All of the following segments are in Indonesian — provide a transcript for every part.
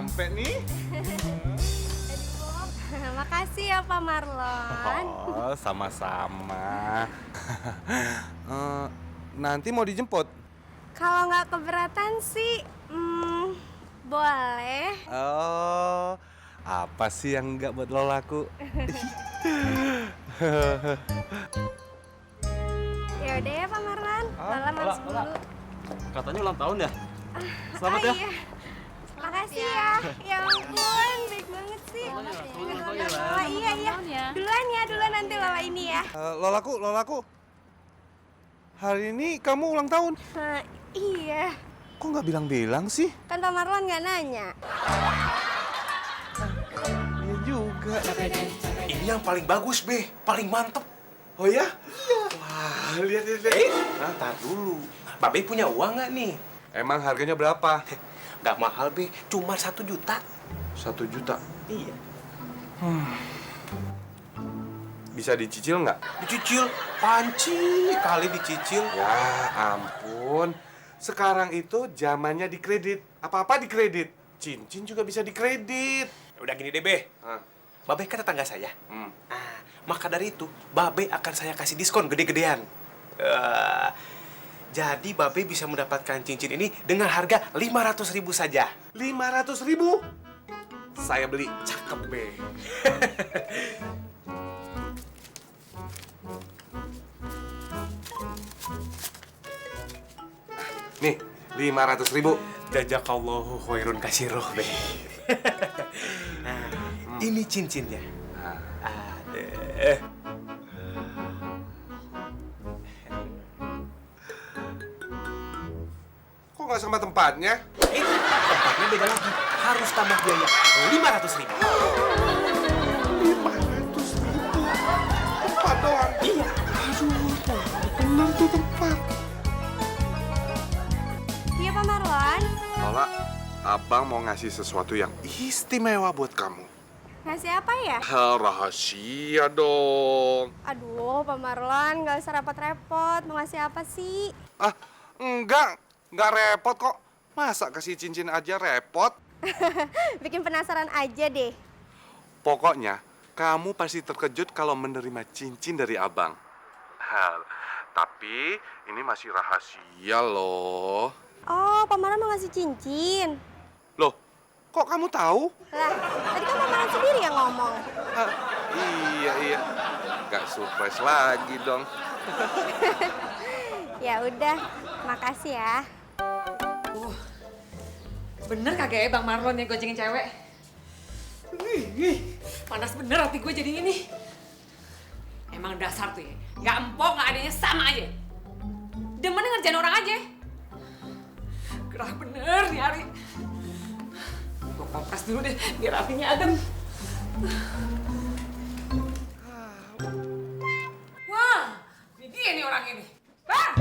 nyampe nih. Makasih ya Pak Marlon. Oh, sama-sama. Nanti mau dijemput? Kalau nggak keberatan sih, boleh. Oh, apa sih yang nggak buat lo laku? Ya udah ya Pak Marlon, Lola masuk dulu. Katanya ulang tahun ya? Selamat ya. Iya. Makasih ya. Ya ampun, baik banget sih. Lola, iya. Duluan nanti Lola ini ya. Lolaku. Hari ini kamu ulang tahun. Iya. Kok nggak bilang-bilang sih? Kan Pak Marlon nggak nanya. Iya juga. Ini yang paling bagus, Be. Paling mantep. Oh ya? Iya. Wah, lihat. Nah, tar dulu. Babe punya uang nggak nih? Emang harganya berapa? Nggak mahal, Be. Cuma 1 juta. 1 juta. Iya. Bisa dicicil nggak? Dicicil. Panci kali dicicil. Ya ampun. Sekarang itu zamannya dikredit. Apa-apa dikredit. Cincin juga bisa dikredit. Udah gini deh, Be. Hah? Babe kan tetangga saya. Hmm. Maka dari itu, Babe akan saya kasih diskon gede-gedean. Jadi Babe bisa mendapatkan cincin ini dengan harga 500.000 saja. 500.000? Saya beli. Cakep, Be. Nih, 500.000. Jazakallahu khairun kasiroh, Be. Nah, ini cincinnya. Ada. Kok nggak sama tempatnya? Tempatnya beda lagi. Harus tambah biaya 500.000. 500.000. Tempat doang. Iya. Aduh, benar tuh tempat. Iya Pak Marlon. Lola, abang mau ngasih sesuatu yang istimewa buat kamu. Ngasih apa ya? Rahasia dong. Aduh Pak Marlon, nggak usah repot-repot. Mau ngasih apa sih? Ah, enggak repot kok. Masa kasih cincin aja repot? Bikin penasaran aja deh. Pokoknya, kamu pasti terkejut kalau menerima cincin dari abang. Tapi ini masih rahasia loh. Oh, Pak Marlon mau ngasih cincin. Loh, kok kamu tahu? Lah, tadi kan Pak Marlon sendiri yang ngomong. Ah, iya. Gak surprise lagi dong. Ya udah, makasih ya. Bener kagak ya Bang Marlon yang goncengin cewek? Panas bener hati gue jadi ini. Emang dasar tuh ya, nggak empok, nggak adanya sama aja. Demennya ngerjain orang aja. Gerah bener nih Ari. Gue kompres dulu deh, biar hatinya adem. Wah, ini dia nih orang ini. Bang!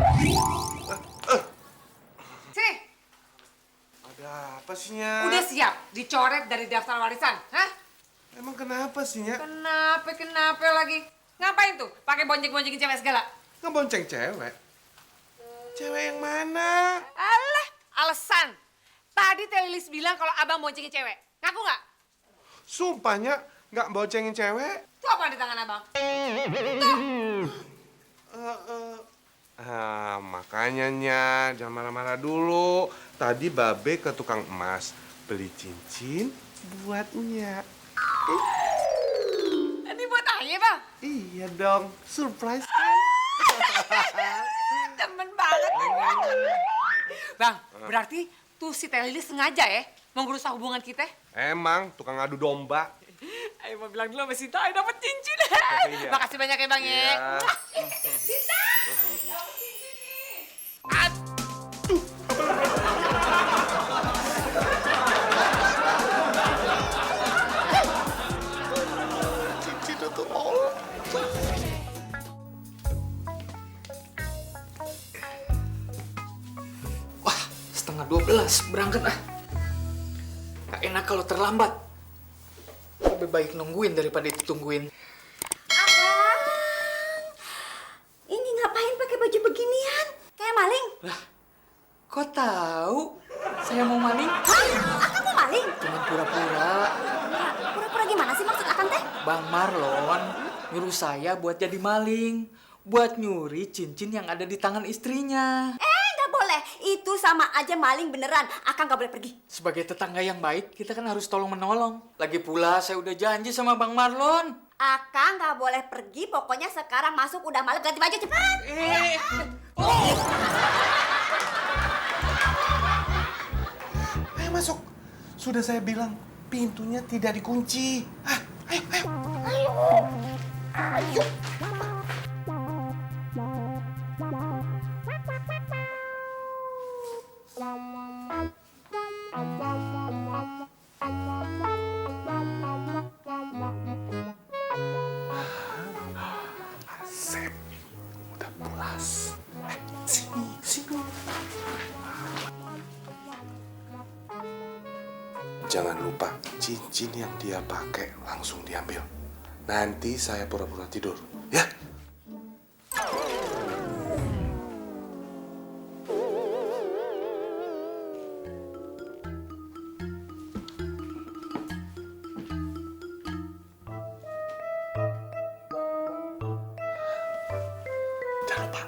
Sini. Ada apa sih, Nya? Udah siap dicoret dari daftar warisan, hah? Emang kenapa sih, Nya? Kenapa lagi? Ngapain tuh? Pakai bonceng-boncengin cewek segala? Ngebonceng cewek? Cewek yang mana? Alah, alasan. Tadi Telilis bilang kalau abang boncengin cewek. Ngaku nggak? Sumpahnya nggak boncengin cewek. Itu apa di tangan abang? Makanya, Nya, jangan marah-marah dulu. Tadi Babe ke tukang emas beli cincin buat Nya. Ini buat Aye, Bang. Iya dong, surprise kan? Temen banget. Bang, berarti tuh si Telilis sengaja ya mau ngerusak hubungan kita? Emang tukang adu domba. Ayo mau bilang dulu sama Sita, Ayo dapet cincin. Iya. Makasih banyak ya, Bang ya. Iya. Sita! Cincin itu Lola. Wah, 11:30 berangkat ah. Gak enak kalau terlambat. Lebih baik nungguin daripada ditungguin. Abang, ini ngapain pakai baju beginian? Kayak maling? Lah, kok tahu saya mau maling? Hah? Akang mau maling? Cuman pura-pura. Pura-pura gimana sih maksud Akang teh? Bang Marlon nyuruh saya buat jadi maling. Buat nyuri cincin yang ada di tangan istrinya. Nggak boleh. Itu sama aja maling beneran. Akang nggak boleh pergi. Sebagai tetangga yang baik, kita kan harus tolong-menolong. Lagi pula saya udah janji sama Bang Marlon. Akang nggak boleh pergi. Pokoknya sekarang masuk udah malam ganti baju cepat. Ayo masuk. Sudah saya bilang pintunya tidak dikunci. Ayo. Asep, udah pulas. Sini. Jangan lupa cincin yang dia pakai langsung diambil. Nanti saya pura-pura tidur, ya? Jangan lupa.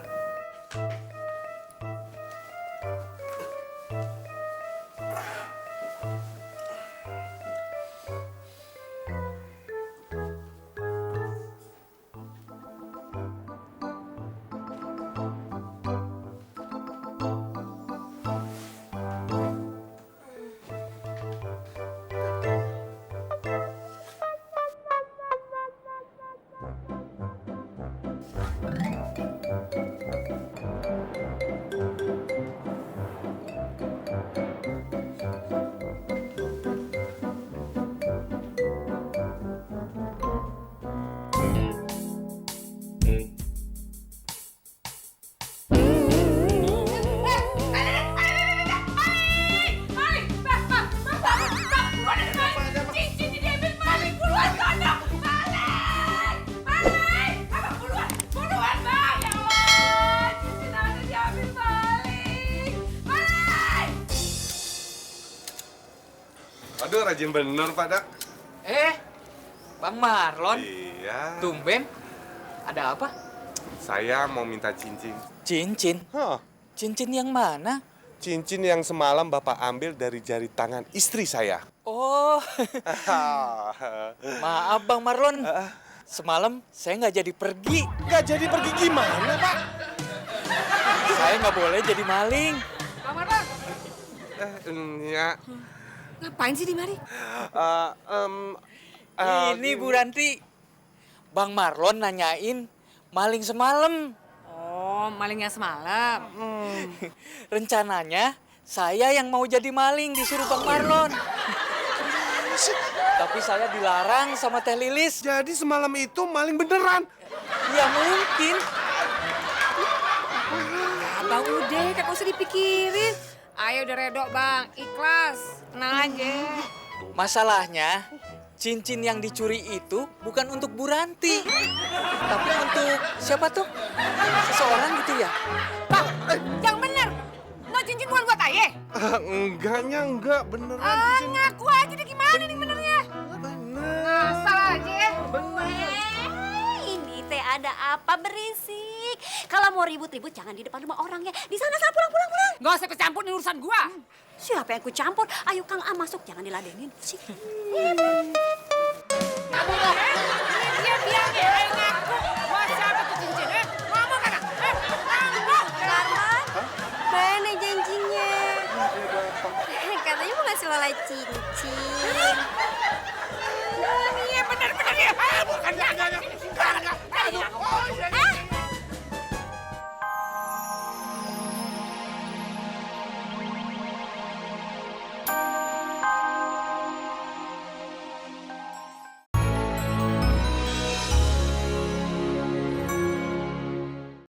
Aduh, rajin bener, Pak Dak. Bang Marlon, Iya. tumben. Ada apa? Saya mau minta cincin. Cincin? Hah, Cincin yang mana? cincin yang semalam Bapak ambil dari jari tangan istri saya. Oh, maaf Bang Marlon. Semalam saya nggak jadi pergi. Nggak jadi pergi gimana, Pak? Saya nggak boleh jadi maling. Bang Marlon, Ya. ngapain sih di mari? Ini Bu Ranti. Bang Marlon nanyain maling semalam. Oh, malingnya semalam. Rencananya saya yang mau jadi maling disuruh Bang Marlon. Tapi saya dilarang sama Teh Lilis. Jadi semalam itu maling beneran. Ya mungkin. Abang udah, kagak usah dipikirin. Ayo udah redok bang, ikhlas, tenang aja. Masalahnya, cincin yang dicuri itu bukan untuk Bu Ranti. Tapi untuk siapa tuh? Seseorang gitu ya? Bang, yang bener, no cincin bukan buat ayah. Enggak, beneran cincin. Ngaku aja deh gimana nih benernya. Asal aja. Ini teh ada apa berisik? Kalau mau ribut-ribut jangan di depan rumah orang ya. Di sana pulang. Gak usah kecampur nih urusan gua. Siapa yang ku campur? Ayo Kang A masuk, jangan diladenin. Sih. Kamu